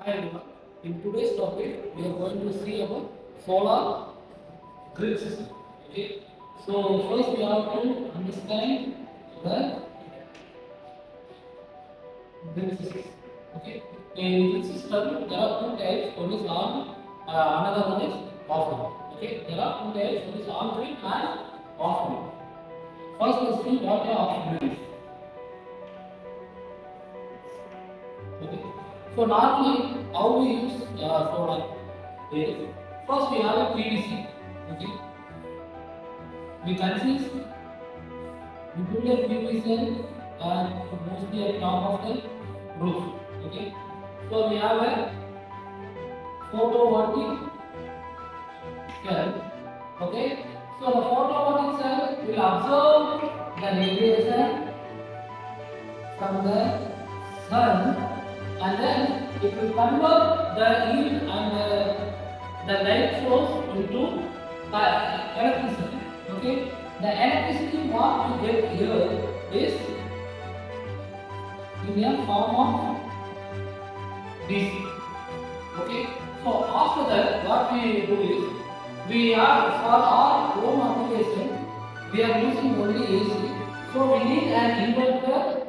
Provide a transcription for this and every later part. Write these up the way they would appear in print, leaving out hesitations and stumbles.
everyone. In today's topic, we are going to see about solar grid system. Okay. So first we have to understand the grid system. Okay. In grid system, there are two types. One is on, another one is off grid. Okay. There are two types. One is on grid and off grid. First, let's see what are off grid is. Okay. So normally, how we use solar is first we have a PVC. Okay. We consist included PVC and mostly at top of the roof. Okay. So we have a photovoltaic cell. Okay. So the photovoltaic cell will absorb the radiation from the sun, and then it will convert the heat and the light source into the electricity. Okay, the electricity what we get here is in a form of DC. Okay, so after that, what we do is we are for our home application we are using only AC. So we need an inverter.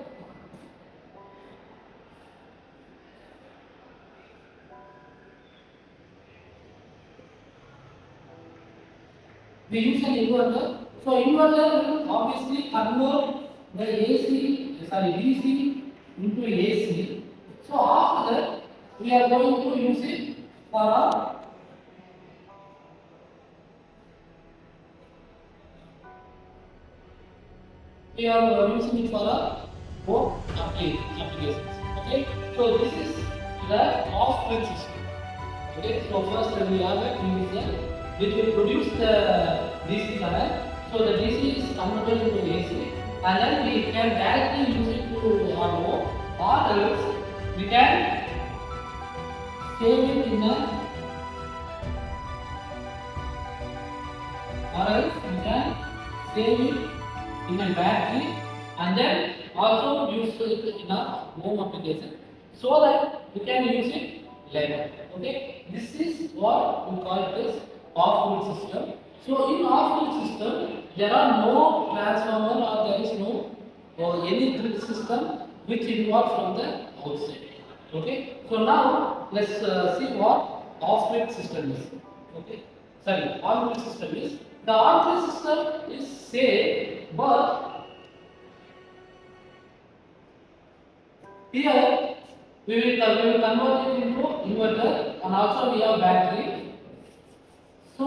We use an inverter. So inverter will obviously convert the DC into AC. So after that, we are going to use it for our using it for our home applications. Okay. So this is the off-grid system. Okay. So first we have a PVC which will produce the DC current. So the DC is converted into AC, and then we can directly use it to our home, or else we can save it in a battery, and then also use it in our home application, so that we can use it later. Okay, this is what we call it as off-grid system. So in off-grid system, there are no transformer or there is no any grid system which involves from the outside. Okay. So now let's see what off-grid system is. Okay. Sorry, on-grid system is. The on-grid system is safe, but here we will convert it into inverter, and also we have battery. So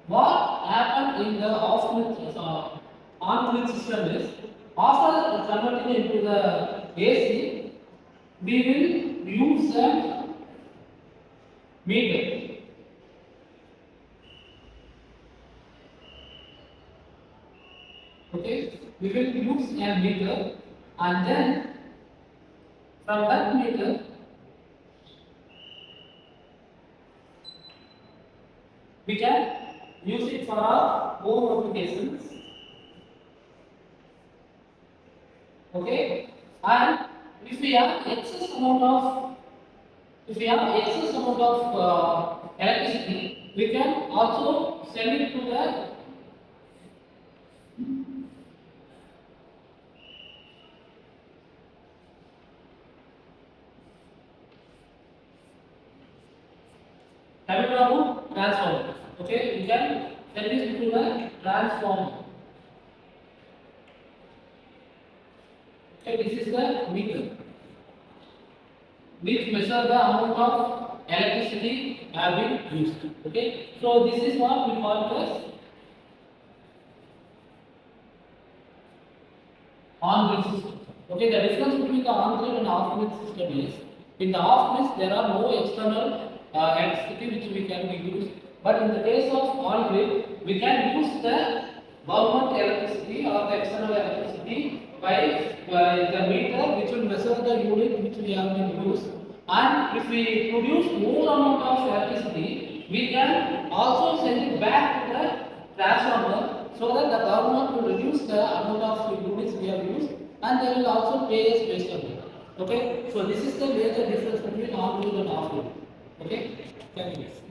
what happened in the on-grid system is, after converting it into the AC, we will use a meter. Okay, we will use a meter, and then from that meter we can use it for our home applications. Okay, and if we have excess amount of electricity, we can also send it to the transformer. Okay, we can send this into the transformer. Okay, this is the meter which measures the amount of electricity have been used. Okay, so this is what we call it as on-grid system. Okay, the difference between the on-grid and off-grid system is, in the off-grid there are no external electricity which we can use, but in the case of on-grid we can use the government electricity or the external electricity by the meter which will measure the unit which we have been used, and if we produce more amount of electricity, we can also send it back to the transformer, so that the government will reduce the amount of units we have used, and they will also pay us based on it. Okay, so this is the major difference between on-grid and off-grid. Thank you.